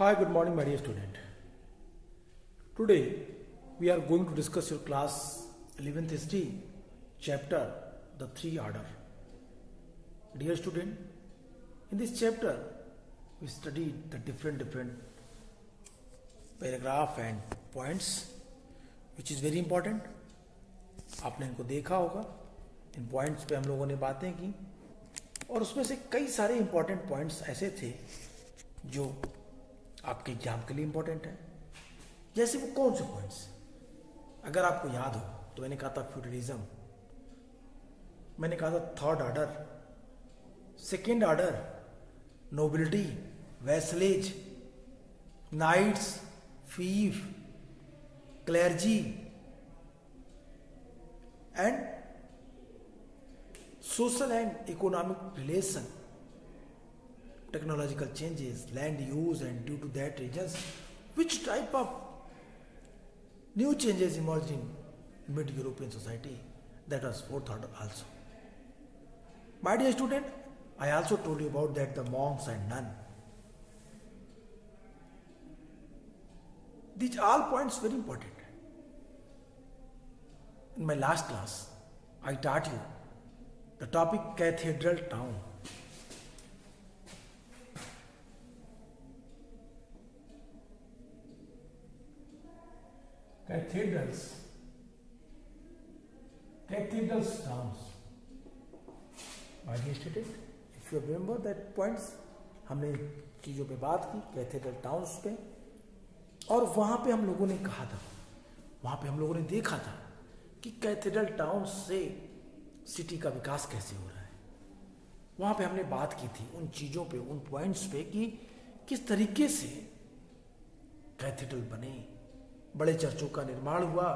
Hi, good morning, my dear student. Today we are going to discuss your class 11th history chapter the three order. Dear student, in this chapter we studied the different paragraph and points, which is very important. आपने इनको देखा होगा. इन points पे हम लोगों ने बातें की और उसमें से कई सारे इंपॉर्टेंट पॉइंट्स ऐसे थे जो आपके एग्जाम के लिए इंपॉर्टेंट है. जैसे वो कौन से पॉइंट्स, अगर आपको याद हो तो मैंने कहा था फ्यूडलिज्म, मैंने कहा था third order, second order, nobility, vassalage, knights, fief, clergy and social and economic relation, technological changes, land use, and due to that reasons, which type of new changes emerged in mid-European society. That was fourth order also. My dear student, I also told you about that the monks and nun. These all points very important. In my last class, I taught you the topic cathedral town. Cathedrals towns. My dear student, if you remember that points, हमने चीजों पे बात की cathedral towns पे, और वहां पे हम लोगों ने कहा था, वहां पे हम लोगों ने देखा था कि कैथेड्रल टाउन से सिटी का विकास कैसे हो रहा है. वहां पे हमने बात की थी उन चीजों पे, उन पॉइंट्स पे कि किस तरीके से कैथेड्रल बने, बड़े चर्चों का निर्माण हुआ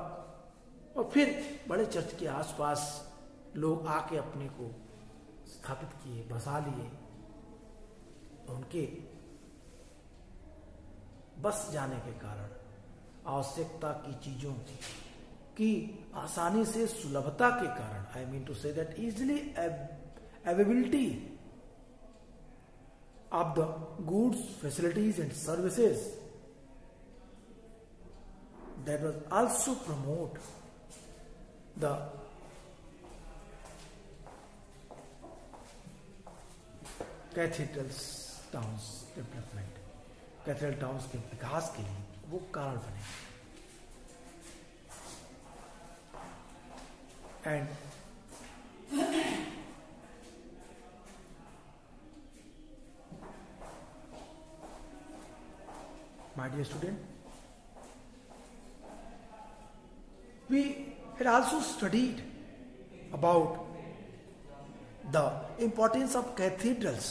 और फिर बड़े चर्च के आसपास लोग आके अपने को स्थापित किए, बसा लिए. उनके बस जाने के कारण आवश्यकता की चीजों की आसानी से सुलभता के कारण, I mean to say that easily availability of the goods, facilities and services, that was also promote the cathedrals towns development. Cathedral towns के विकास के लिए वो कारण बने. And my dear student, we had also studied about the importance of cathedrals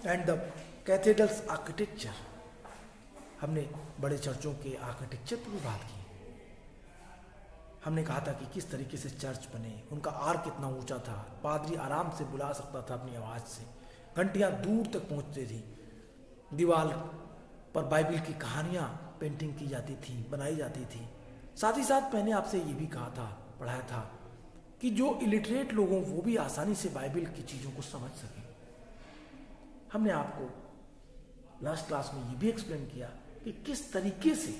and the cathedrals architecture. हमने बड़े चर्चों के आर्किटेक्चर पर भी बात की. हमने कहा था कि किस तरीके से चर्च बने, उनका आर कितना ऊंचा था, पादरी आराम से बुला सकता था अपनी आवाज से, घंटियां दूर तक पहुंचती थी, दीवार पर बाइबल की कहानियां पेंटिंग की जाती थी, बनाई जाती थी. साथ ही साथ मैंने आपसे ये भी कहा था, पढ़ाया था कि जो इलिटरेट लोग हों वो भी आसानी से बाइबल की चीजों को समझ सकें. हमने आपको लास्ट क्लास में ये भी एक्सप्लेन किया कि किस तरीके से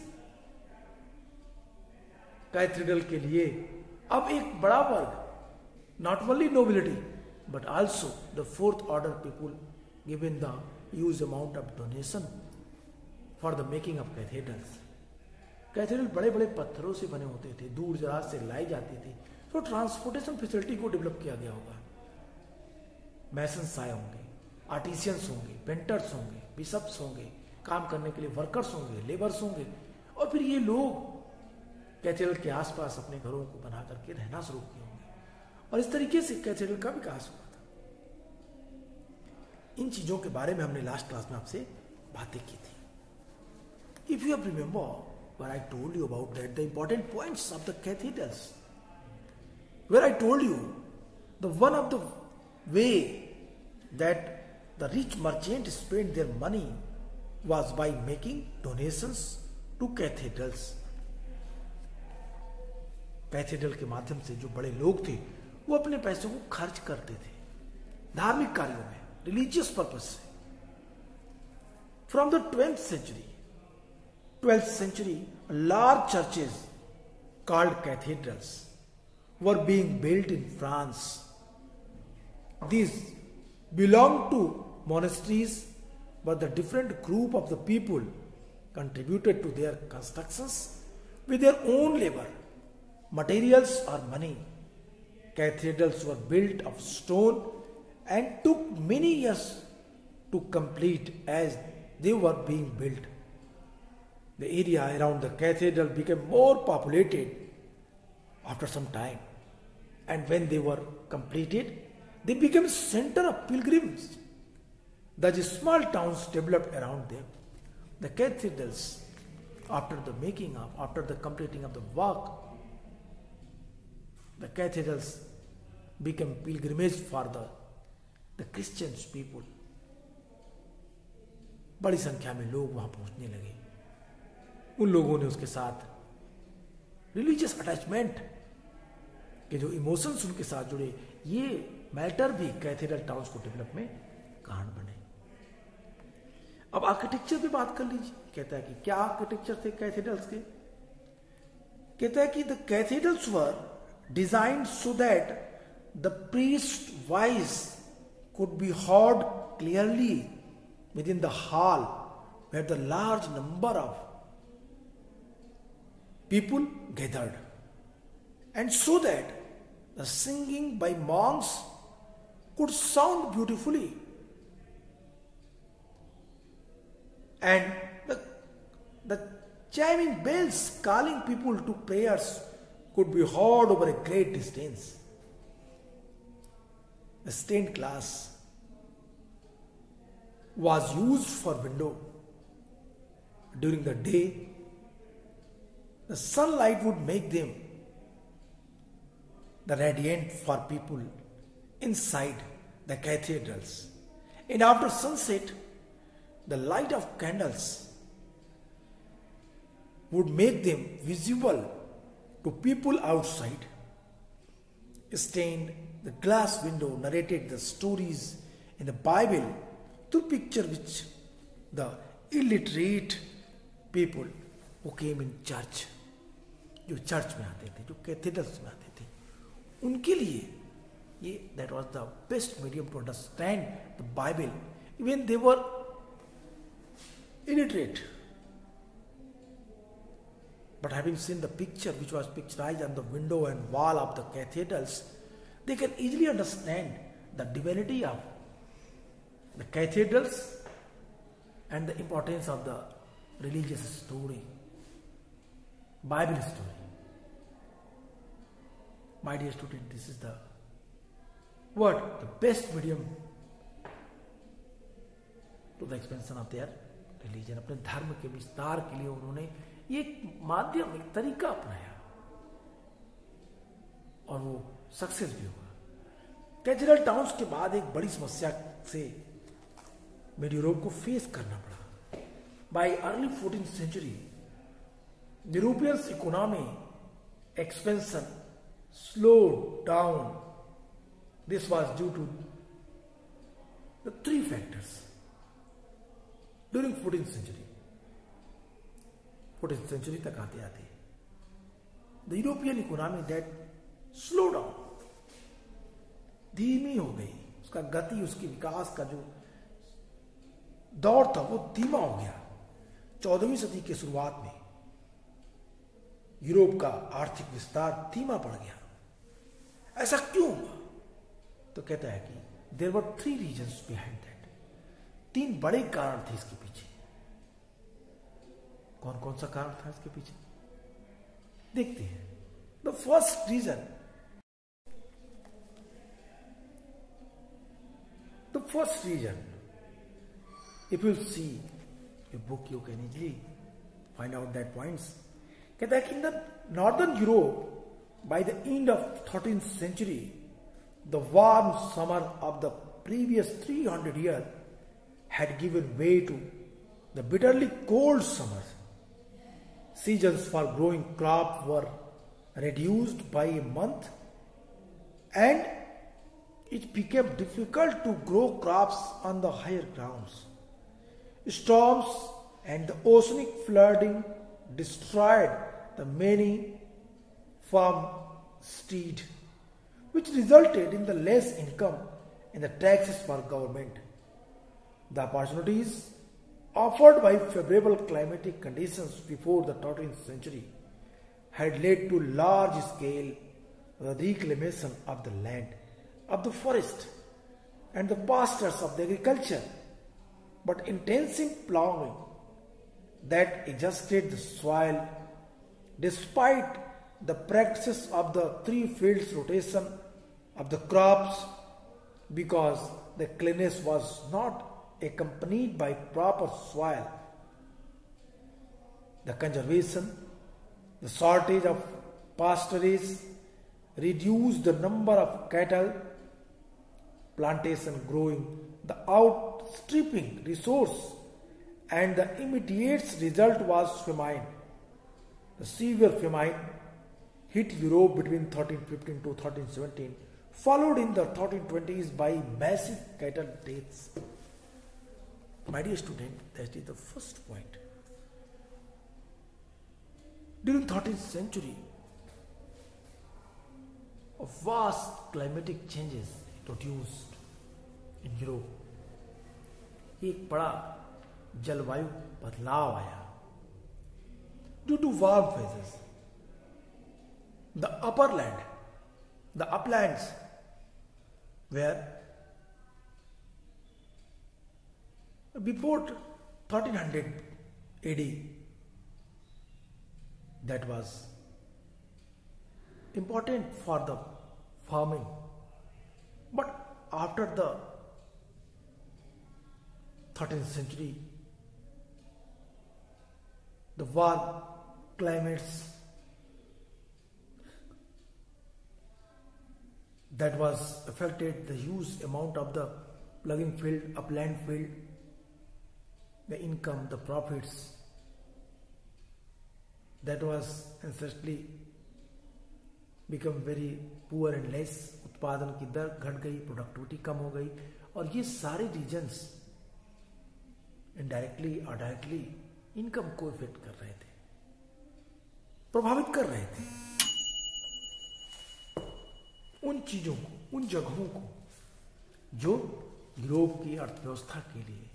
कैथेड्रल के लिए अब एक बड़ा वर्ग, not only nobility but also the fourth order people given the huge amount of donation for the making of cathedrals. Cathedral बड़े बड़े पत्थरों से बने होते थे, दूर दराज से लाई जाती थी, तो ट्रांसपोर्टेशन फैसिलिटी को डेवलप किया गया होगा. मैसन्स आए होंगे, आर्टिशियंस होंगे, पेंटर्स होंगे, बिशप्स होंगे, काम करने के लिए वर्कर्स होंगे, लेबर्स होंगे, और फिर ये लोग कैथेड्रल के आसपास अपने घरों को बना करके रहना शुरू किए होंगे, और इस तरीके से कैथेड्रल का विकास हुआ था. इन चीजों के बारे में हमने लास्ट क्लास में आपसे बातें की थी. If you remember where I told you about that, the important points of the cathedrals, where I told you the one of the way that the rich merchants spent their money was by making donations to cathedrals. Cathedral के माध्यम से जो बड़े लोग थे वो अपने पैसों को खर्च करते थे धार्मिक कार्यों में, रिलीजियस पर्पस से. From the 12th century, large churches called cathedrals were being built in France. These belonged to monasteries, but the different group of the people contributed to their constructions with their own labor, materials or money. Cathedrals were built of stone and took many years to complete as they were being built. The area around the cathedral became more populated after some time, and when they were completed, they became center of pilgrims. Thus small towns developed around them. The cathedrals, after the completing of the work, the cathedrals became pilgrimage for the Christians people. बड़ी संख्या में लोग वहां पहुंचने लगे. उन लोगों ने उसके साथ रिलीजियस अटैचमेंट के जो इमोशंस उनके साथ जुड़े, ये मैटर भी कैथेड्रल टाउन्स को डेवलप में कारण बने. अब आर्किटेक्चर पे बात कर लीजिए. कहता है कि क्या आर्किटेक्चर थे कैथेड्रल्स के. कहता है कि the cathedrals were designed so that the priest voice could be heard clearly within the hall where the large number of people gathered, and so that the singing by monks could sound beautifully, and the chiming bells calling people to prayers could be heard over a great distance. The stained glass was used for window. During the day, the sunlight would make them the radiant for people inside the cathedrals. And after sunset, the light of candles would make them visible to people outside. Stained the glass window narrated the stories in the Bible through picture which the illiterate people who came in church, जो church में आते थे, जो cathedrals में आते थे, उनके लिए ये that was the best medium to understand the Bible, even they were illiterate. But having seen the picture which was picturized on the window and wall of the cathedrals, they can easily understand the divinity of the cathedrals and the importance of the religious story, Bible story. My dear student, this is the best medium to the expansion of their religion. अपने धर्म के विस्तार के लिए उन्होंने ये एक माध्यम, एक तरीका अपनाया और वो सक्सेस भी हुआ. कैथेड्रल टाउन्स के बाद एक बड़ी समस्या से मिड यूरोप को फेस करना पड़ा. Bye early 14th century, Europeans economy expansion slowed down. This was due to the three factors. During 14th century तक आते आते the European economy that slowed down, धीमी हो गई. उसका गति, उसकी विकास का जो दौर था वो धीमा हो गया. 14वीं सदी के शुरुआत में यूरोप का आर्थिक विस्तार धीमा पड़ गया. ऐसा क्यों हुआ? तो कहता है कि there were 3 reasons behind that. 3 बड़े कारण थे इसके पीछे. कौन कौन सा कारण था इसके पीछे देखते हैं. The first reason, if you see a book you can easily find out that points. कहता है कि in the northern Europe by the end of 13th century, the warm summer of the previous 300 years had given way to the bitterly cold summers. Seasons for growing crop were reduced by a month, and it became difficult to grow crops on the higher grounds. Storms and the oceanic flooding destroyed the many farmstead, which resulted in the less income and the taxes for government. The opportunities offered by favorable climatic conditions before the 13th century had led to large-scale reclamation of the land, of the forest, and the pastures of the agriculture, but intensive plowing that exhausted the soil, despite the practice of the 3 fields rotation of the crops, because the cleanliness was not accompanied by proper soil. The conservation, the shortage of pasturage reduced the number of cattle, plantation growing, the outstripping resource, and the immediate result was famine. The severe famine hit Europe between 1315 to 1317, followed in the 1320s by massive cattle deaths. My dear student, that is the first point. During 13th century, a vast climatic changes introduced in Europe. एक बड़ा जलवायु बदलाव आया. Due to warm phases, the uplands were before 1300 AD, that was important for the farming, but after the 13th century, the warm climates that was affected the huge amount of the plugging field, upland field, the income, the profits, that was ancestally become very poor and less. उत्पादन की दर घट गई, productivity कम हो गई, और ये सारे regions indirectly और डायरेक्टली इनकम को इफेक्ट कर रहे थे, प्रभावित कर रहे थे. उन चीजों को, उन जगहों को जो यूरोप की अर्थव्यवस्था के लिए,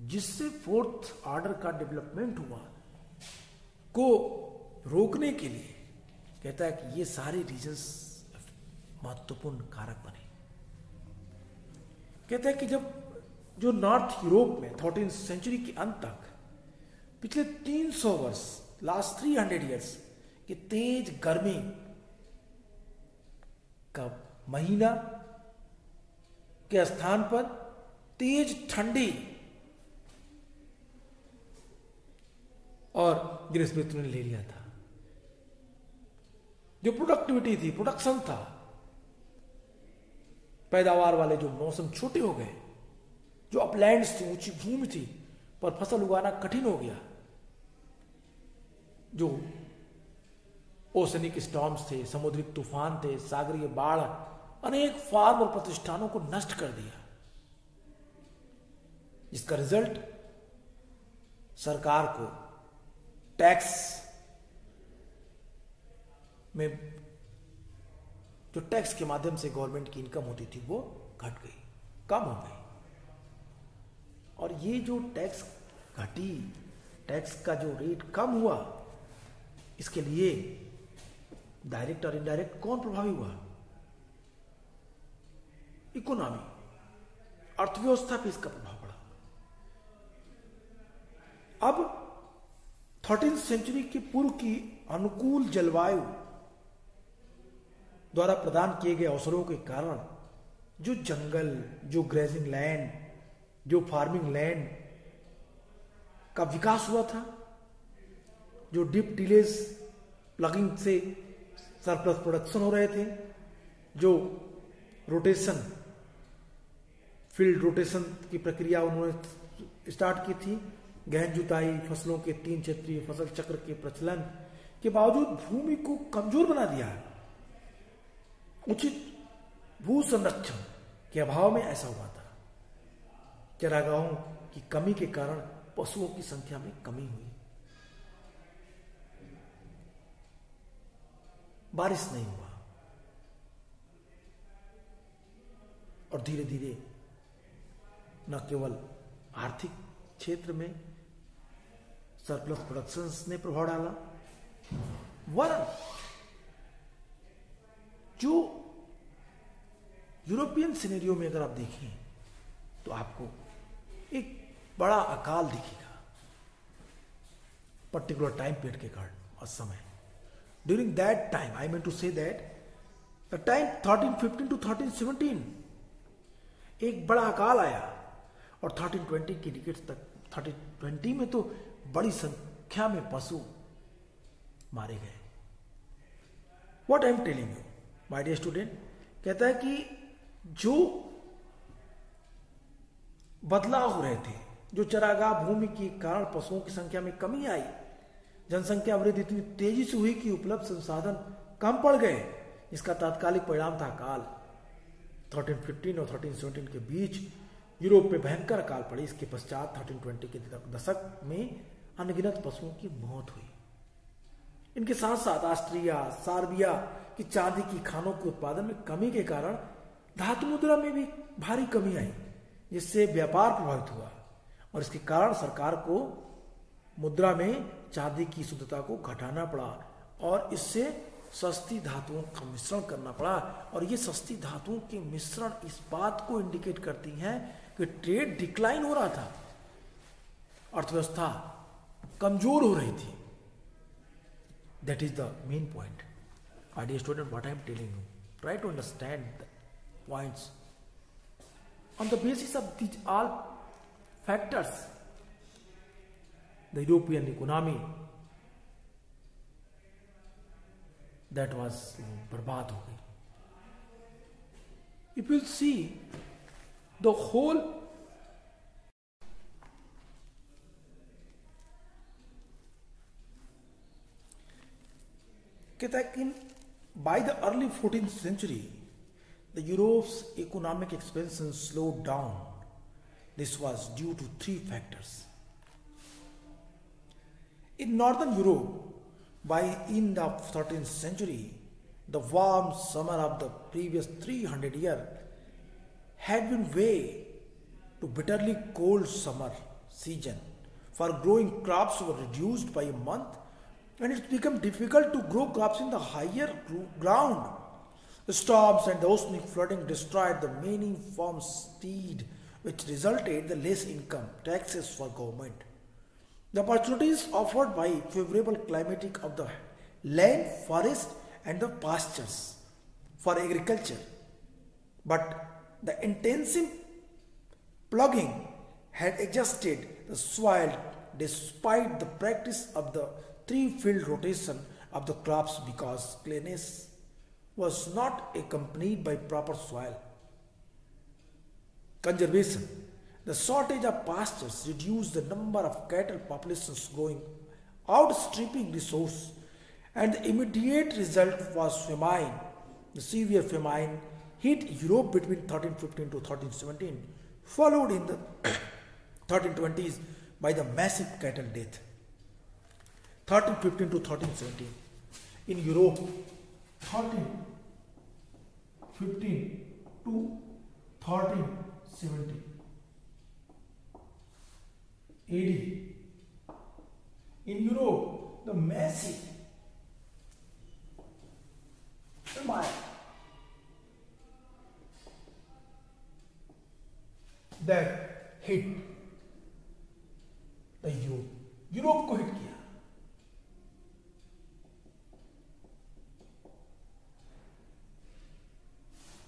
जिससे 4th ऑर्डर का डेवलपमेंट हुआ, को रोकने के लिए कहता है कि ये सारे रीजन्स महत्वपूर्ण कारक बने. कहता है कि जब जो नॉर्थ यूरोप में 13th सेंचुरी के अंत तक पिछले 300 वर्ष, लास्ट 300 इयर्स की तेज गर्मी का महीना के स्थान पर तेज ठंडी और ग्रीष्म ऋतु ने ले लिया था. जो प्रोडक्टिविटी थी, प्रोडक्शन था, पैदावार वाले जो मौसम छोटे हो गए, जो अपलैंड्स थी, ऊंची भूमि थी, पर फसल उगाना कठिन हो गया. जो ओशनिक स्टॉर्म्स थे, समुद्री तूफान थे, सागरीय बाढ़ अनेक फार्म और प्रतिष्ठानों को नष्ट कर दिया, जिसका रिजल्ट सरकार को टैक्स में, जो टैक्स के माध्यम से गवर्नमेंट की इनकम होती थी, वो घट गई, कम हो गई. और ये जो टैक्स घटी, टैक्स का जो रेट कम हुआ, इसके लिए डायरेक्ट और इनडायरेक्ट कौन प्रभावी हुआ? इकोनॉमी, अर्थव्यवस्था पे इसका प्रभाव पड़ा. अब 13th सेंचुरी के पूर्व की अनुकूल जलवायु द्वारा प्रदान किए गए अवसरों के कारण जो जंगल, जो ग्रेजिंग लैंड, जो फार्मिंग लैंड का विकास हुआ था, जो डीप टिलेज प्लगिंग से सरप्लस प्रोडक्शन हो रहे थे, जो रोटेशन, फील्ड रोटेशन की प्रक्रिया उन्होंने स्टार्ट की थी, गहन जुताई, फसलों के 3 क्षेत्रीय फसल चक्र के प्रचलन के बावजूद भूमि को कमजोर बना दिया. उचित भू संरक्षण के अभाव में ऐसा हुआ था. चरागाहों की कमी के कारण पशुओं की संख्या में कमी हुई। बारिश नहीं हुआ और धीरे धीरे न केवल आर्थिक क्षेत्र में सरप्लस प्रोडक्शंस ने प्रभाव डाला, वरन जो यूरोपियन सिनेरियो में अगर आप देखें तो आपको एक बड़ा अकाल दिखेगा पर्टिकुलर टाइम पीरियड के कारण और समय। During that time, I mean to say that the time 1315 to 1317 एक बड़ा अकाल आया और 1320 की डिकेट्स तक, 1320 में तो बड़ी संख्या में पशु मारे गए। What I am telling you my dear student, कहता है कि जो बदलाव हो रहे थे, जो चरागाह भूमि के कारण पशुओं की संख्या में कमी आई, जनसंख्या वृद्धि इतनी तेजी से हुई कि उपलब्ध संसाधन कम पड़ गए, इसका तात्कालिक परिणाम था अकाल। 1315 और 1317 के बीच यूरोप में भयंकर अकाल पड़ी। इसके पश्चात 1320 के दशक में अनगिनत पशुओं की मौत हुई। इनके साथ साथ ऑस्ट्रिया, सार्बिया की चांदी की खानों के उत्पादन में कमी के कारण धातु मुद्रा में भी भारी कमी आई, जिससे व्यापार प्रभावित हुआ और इसके कारण सरकार को मुद्रा में चांदी की शुद्धता को घटाना पड़ा और इससे सस्ती धातुओं का मिश्रण करना पड़ा। और ये सस्ती धातुओं के मिश्रण इस बात को इंडिकेट करती हैं कि ट्रेड डिक्लाइन हो रहा था, अर्थव्यवस्था कमजोर हो रही थी। That is the main point. My dear student, what I am telling you, try to understand the points. On the basis of these all factors, the European economy that was बर्बाद हो गई। If you see the whole कहता है कि by the early 14th century, the Europe's economic expansion slowed down. This was due to three factors. In northern Europe, by in the 13th century, the warm summer of the previous 300 years had been way to bitterly cold summer season. For growing crops were reduced by a month, and it became difficult to grow crops in the higher ground. The storms and the oceanic flooding destroyed the many farm seed, which resulted in less income taxes for government. The opportunities offered by favorable climatic of the land, forest, and the pastures for agriculture, but the intensive plugging had exhausted the soil despite the practice of the three-field rotation of the crops because cleanliness was not accompanied by proper soil conservation. The shortage of pastures reduced the number of cattle populations growing, outstripping resource, and the immediate result was famine. The severe famine hit Europe between 1315 to 1317, followed in the 1320s by the massive cattle death. 1315 to 1317 in Europe, 1315 to 1317 AD. In Europe, the massive famine that hit the Europe को hit किया।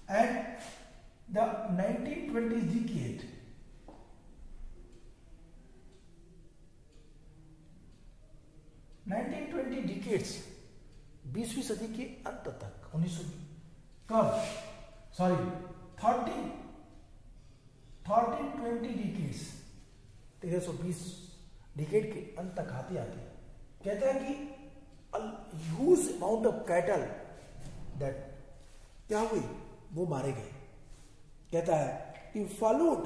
And the 1920s decade, 1920 decades, 20वीं सदी के अंत तक, 1900 कब, sorry 1320 decades, 1320 decade के अंत तक आते आते कहता है कि huge amount of cattle that क्या हुई, वो मारे गए। कहता है कि followed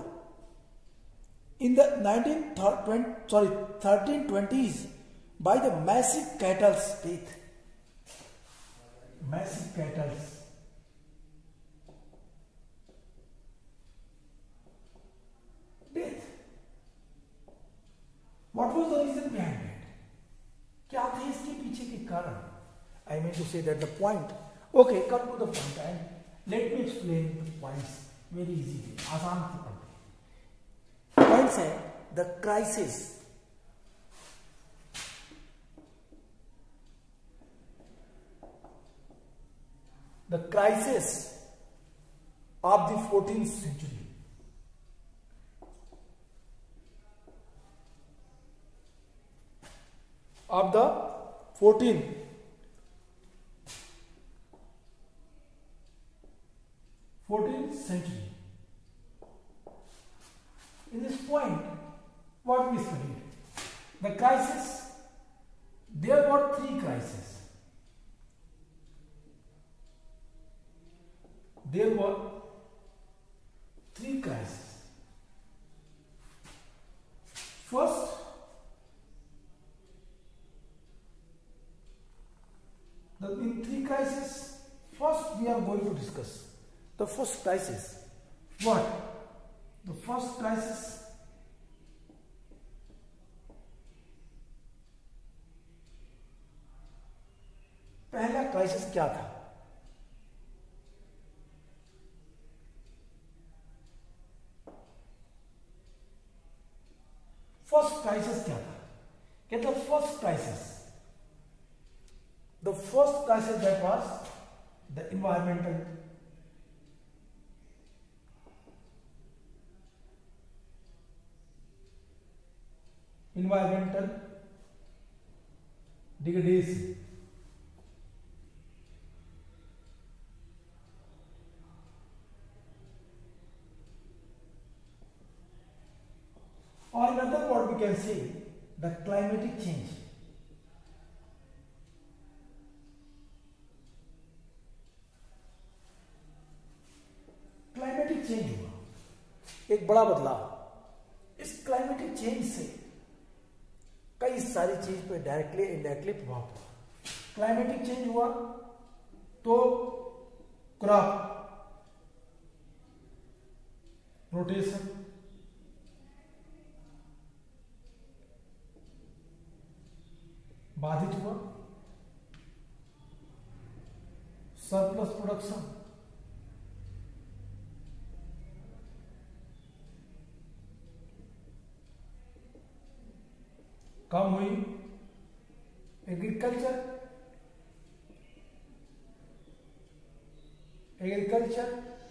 in the 1320s by the massive cattle's death. Massive cattle's death. What was the reason behind it? क्या थे इसके पीछे के कारण? I mean to say that the point. Okay, come to the point and let me explain the points very easily. आसान से पढ़ते हैं. Points है the crisis. The crisis of the 14th century. Of the 14th century. In this point, what we studied? The crisis, there were three crises. There were three crises. First, in three crises, first we are going to discuss the first crisis. What? The first crisis पहला crisis क्या था? First crisis क्या था? कहते हैं first crisis, the first crisis, that was the environmental degradation. Or in other words, we can say the climatic change. Climatic change हुआ, एक बड़ा बदलाव. इस क्लाइमेटिक चेंज से कई सारी चीज पे डायरेक्टली इनडायरेक्टली प्रभाव हुआ. क्लाइमेटिक चेंज हुआ तो क्रॉप रोटेशन, बाधित हुआ, सरप्लस प्रोडक्शन कम हुई, एग्रीकल्चर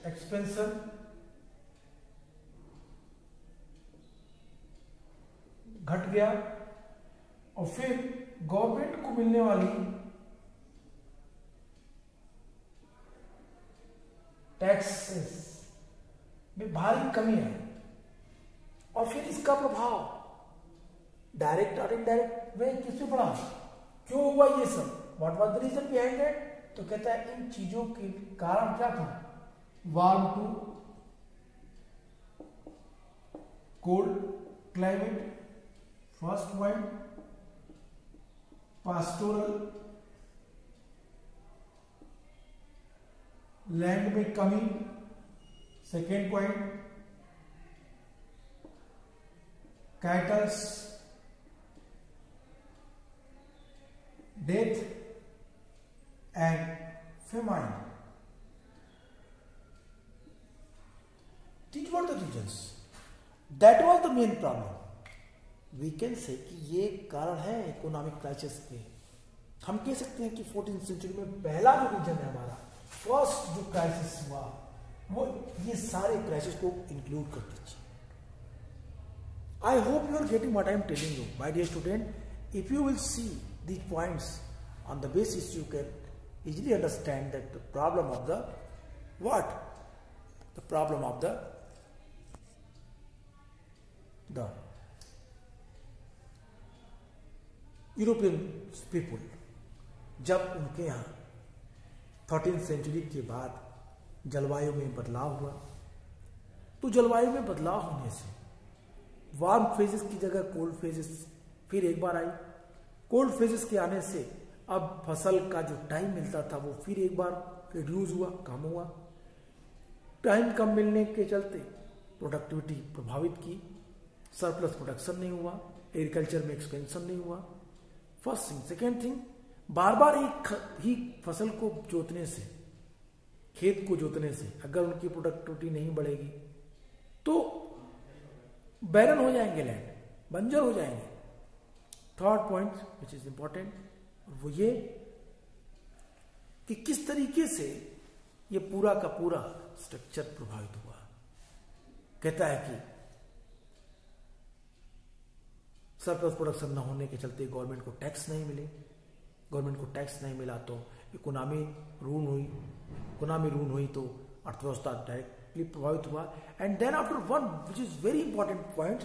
एक्सपेंशन घट गया, और फिर गवर्नमेंट को मिलने वाली टैक्सेस में भारी कमी आई, और फिर इसका प्रभाव डायरेक्ट और इनडायरेक्ट वे किस पे पड़ा? क्यों हुआ ये सब? What was the reason behind it? तो कहता है इन चीजों के कारण क्या था? Warm to cold climate, first point, pastoral land में कमी, second point, cattles death and famine. These were the reasons. That was the main problem. We can say कि ये कारण है इकोनॉमिक क्राइसिस के. हम कह सकते हैं कि 14th सेंचुरी में पहला जो रीजन है हमारा, फर्स्ट जो क्राइसिस हुआ, वो ये सारे क्राइसिस को इंक्लूड कर दीजिए. I hope you are getting what I am telling you, my dear student. If you will see these points on the basis, you can easily understand that the problem of the what? The problem of the European people, जब उनके यहाँ 13th century के बाद जलवायु में बदलाव हुआ, तो जलवायु में बदलाव होने से वार्म फेजेस की जगह कोल्ड फेजेस फिर एक बार आई। कोल्ड फेजेस के आने से अब फसल का जो टाइम मिलता था वो फिर एक बार रिड्यूस हुआ, कम हुआ। टाइम कम मिलने के चलते प्रोडक्टिविटी प्रभावित की, सरप्लस प्रोडक्शन नहीं हुआ, एग्रीकल्चर में एक्सपेंशन नहीं हुआ। First thing. सेकेंड थिंग, बार बार एक ही फसल को जोतने से, खेत को जोतने से अगर उनकी प्रोडक्टिविटी नहीं बढ़ेगी तो बैरन हो जाएंगे, लैंड बंजर हो जाएंगे। Third point which is important, वो ये कि किस तरीके से ये पूरा का पूरा स्ट्रक्चर प्रभावित हुआ। कहता है कि सरप्लस प्रोडक्शन न होने के चलते गवर्नमेंट को टैक्स नहीं मिले, गवर्नमेंट को टैक्स नहीं मिला तो इकोनॉमी रून हुई, इकोनॉमी रून हुई तो अर्थव्यवस्था डायरेक्टली प्रभावित हुआ। And then after one which is very important point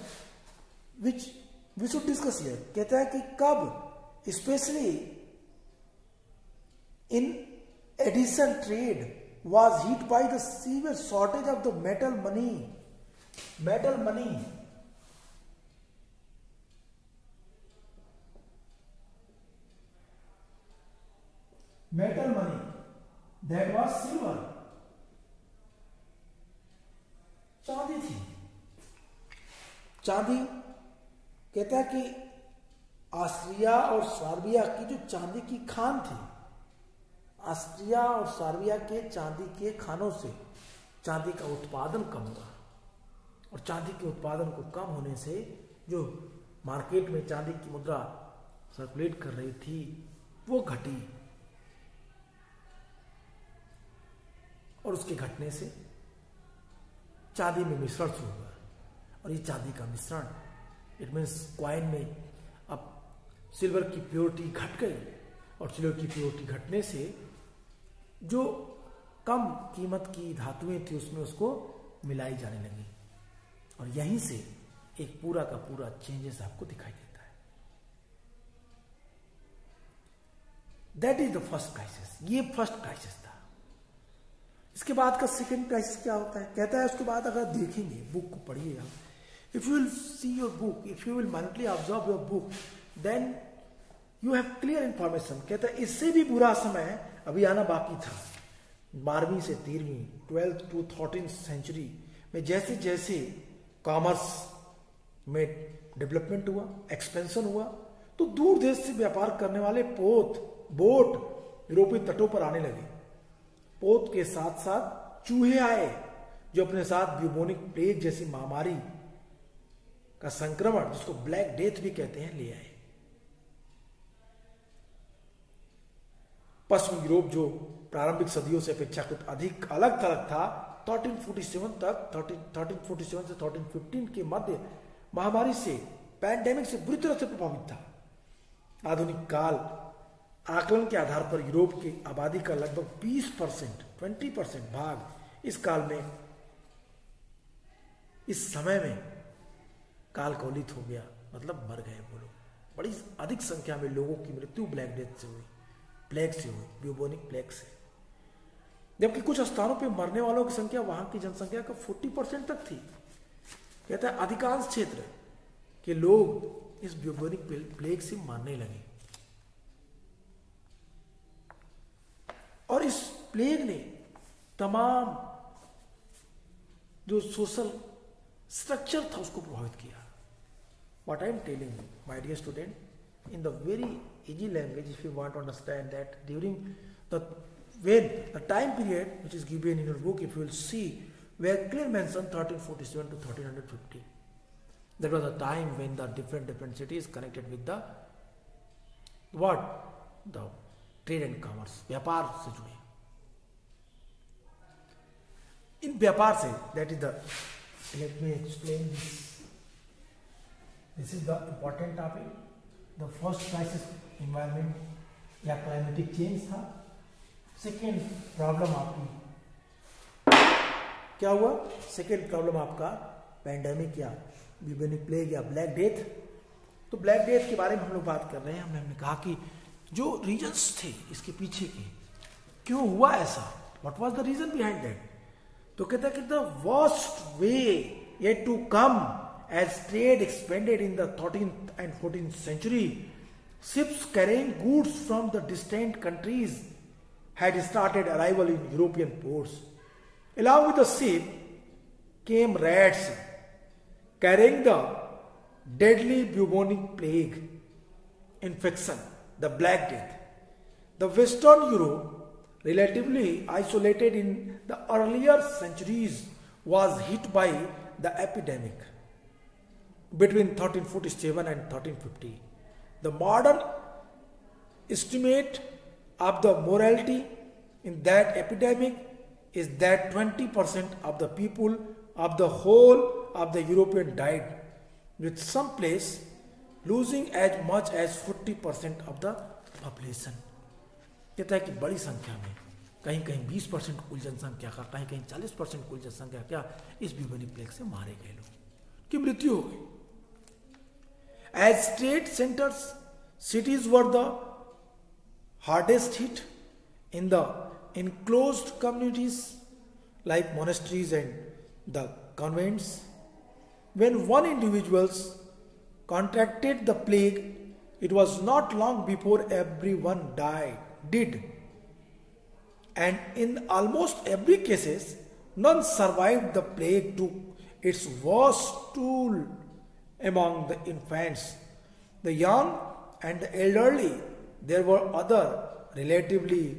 which we should discuss here, कहता है कि कब specially in addition trade was hit by the severe shortage of the metal money. Metal money that was silver. चांदी थी। चांदी कहता है कि ऑस्ट्रिया और सर्बिया की जो चांदी की खान थी, ऑस्ट्रिया और सर्बिया के चांदी के खानों से चांदी का उत्पादन कम हुआ, और चांदी के उत्पादन को कम होने से जो मार्केट में चांदी की मुद्रा सर्कुलेट कर रही थी वो घटी, और उसके घटने से चांदी में मिश्रण शुरू हुआ। और ये चांदी का मिश्रण, इट मीन्स कॉइन में अब सिल्वर की प्योरिटी घट गई, और सिल्वर की प्योरिटी घटने से जो कम कीमत की धातुएं थी उसमें उसको मिलाई जाने लगी, और यहीं से एक पूरा का पूरा चेंजेस आपको दिखाई देता है। That is the first crisis. ये फर्स्ट क्राइसिस था। इसके बाद का सेकेंड क्राइसिस क्या होता है, कहता है उसके बाद अगर देखेंगे, बुक को पढ़िए आप, if you will see your book, if you will mindly observe your book, then you have clear information. कहता है इससे भी बुरा समय अभी आना बाकी था। 12वीं से 13वीं, 12th to 13th सेंचुरी में जैसे जैसे कॉमर्स में डेवलपमेंट हुआ, एक्सपेंशन हुआ, तो दूर देश से व्यापार करने वाले बोट यूरोपीय तटों पर आने लगे। पोत के साथ साथ चूहे आए, जो अपने साथ ब्यूबोनिक प्लेग जैसी महामारी का संक्रमण, जिसको ब्लैक डेथ भी कहते हैं, ले आए। पश्चिमी यूरोप जो प्रारंभिक सदियों से अपेक्षाकृत अधिक अलग थलग था, 1347 तक 1347 से 1315 के मध्य महामारी से, पैंडेमिक से बुरी तरह से प्रभावित था। आधुनिक काल आकलन के आधार पर यूरोप की आबादी का लगभग 20% भाग इस काल में, इस समय में कालकौलित हो गया, मतलब मर गए वो लोग। बड़ी अधिक संख्या में लोगों की मृत्यु ब्लैक डेथ से हुई, प्लेग से हुई, ब्यूबोनिक प्लेग से। जबकि कुछ स्थानों पे मरने वालों की संख्या वहां की जनसंख्या का 40% तक थी। कहता है अधिकांश क्षेत्र के लोग इस ब्यूबोनिक प्लेग से मरने लगे, और इस प्लेग ने तमाम जो सोशल स्ट्रक्चर था उसको प्रभावित किया। What I am telling you, my dear student, in the very easy language, if you want to understand that, during the time period which is given in your book, if you will see, where clear mention 1347 to 1350. That was the time when the different cities connected with the trade and commerce, व्यापार से जुड़े। इन व्यापार से, that is the, let me explain this. This is the important topic. The first crisis environment या climatic change था। Second problem आपकी क्या हुआ? सेकेंड प्रॉब्लम आपका पैंडेमिक या ब्यूबोनिक प्लेग या ब्लैक डेथ। तो ब्लैक डेथ के बारे में हम लोग बात कर रहे हैं। हमने कहा कि जो रीजन्स थे इसके पीछे के, क्यों हुआ ऐसा, what was the reason behind that. तो कहता है कि the worst way yet to come as trade expanded in the 13th and 14th century, ships carrying goods from the distant countries had started arrival in European ports. Along with the ship came rats carrying the deadly bubonic plague infection, the Black Death. The Western Europe, relatively isolated in the earlier centuries, was hit by the epidemic between 1347 and 1350. The modern estimate of the mortality in that epidemic is that 20% of the people of the whole of the European died, with some place losing as much as 40% of the population. कहता है कि बड़ी संख्या में, कहीं कहीं 20% कुल जनसंख्या का, कहीं कहीं 40% कुल जनसंख्या क्या इस ब्यूबोनिक प्लेग से मारे गए लोग की मृत्यु हो गई. As trade centers, cities were the hardest hit. In the enclosed communities like monasteries and the convents, when one individual contracted the plague, it was not long before everyone did. And in almost every cases, none survived the plague to its worst toll among the infants, the young and the elderly. There were other relatively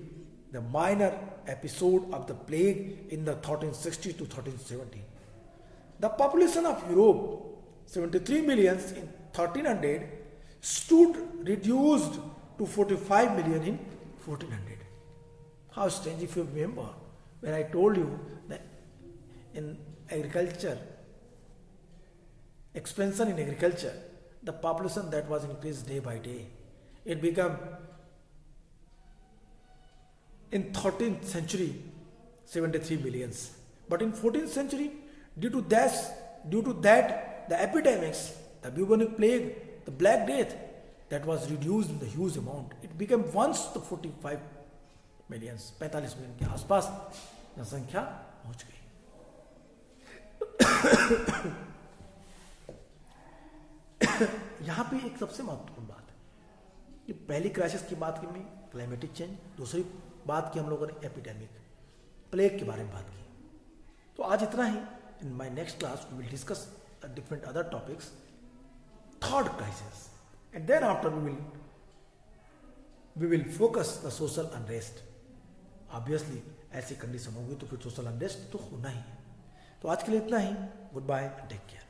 the minor episode of the plague in the 1360 to 1370. The population of Europe, 73 million in 1300, stood reduced to 45 million in 1400. How strange, if you remember, when I told you that in agriculture, expansion in agriculture, the population that was increased day by day, it became in 13th century 73 millions. But in 14th century, due to that the epidemics, the bubonic plague, the Black Death, that was reduced in the huge amount. It became once the 45 millions, 45 million के आसपास जनसंख्या पहुंच गई. यहाँ पे एक सबसे महत्वपूर्ण बात है कि पहली क्राइसिस की बात की क्लाइमेटिक चेंज, दूसरी बात की हम लोगों ने एपिडेमिक प्लेग के बारे में बात की. तो आज इतना ही. In my next class we will discuss different other topics, third crisis, and then after we will focus the social unrest. Obviously ऐसी कंडीशन होगी तो फिर सोशल अनरेस्ट तो होना ही है. तो आज के लिए इतना ही. Goodbye and take care.